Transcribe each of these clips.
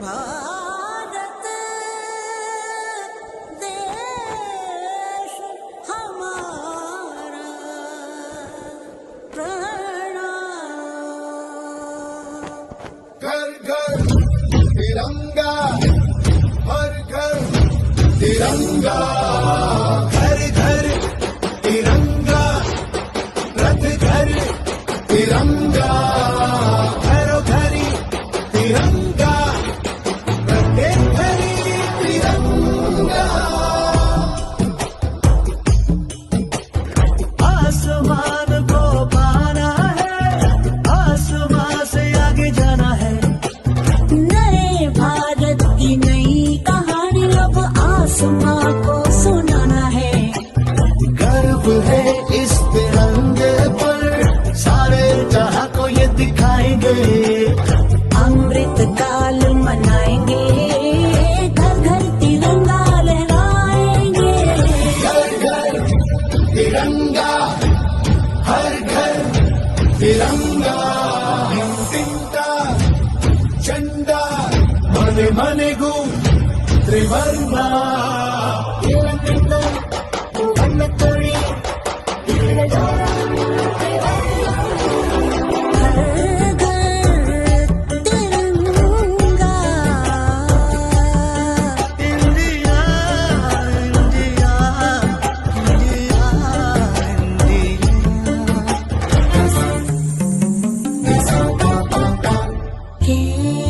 भारत देश हमारा प्रणाम। घर घर तिरंगा, हर घर तिरंगा, घर घर तिरंगा, रथ घर तिरंगा, घरों घरी तिरंगा, प्रत्येक घरी तिरंगा। आसमान को पाना है, आसमान से आगे जाना है। नए भारत की नई कहानी अब आसमां को सुनाना है। गर्व है इस तिरंगे पर, सारे जहां को ये दिखाएंगे। अमृत काल मनाएंगे, घर घर तिरंगा लहराएंगे। घर घर तिरंगा, हर घर तिरंगा, तिंता झंडा मने मने गु त्रिवर्णा। घर घर तिरंगा, इंडिया इंडिया इंडिया।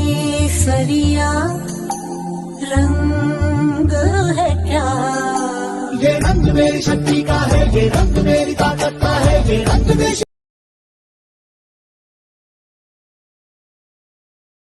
केसरिया रंग है क्या? ये रंग मेरी शक्ति का है, ये रंग मेरी ताकत का है, ये रंग देश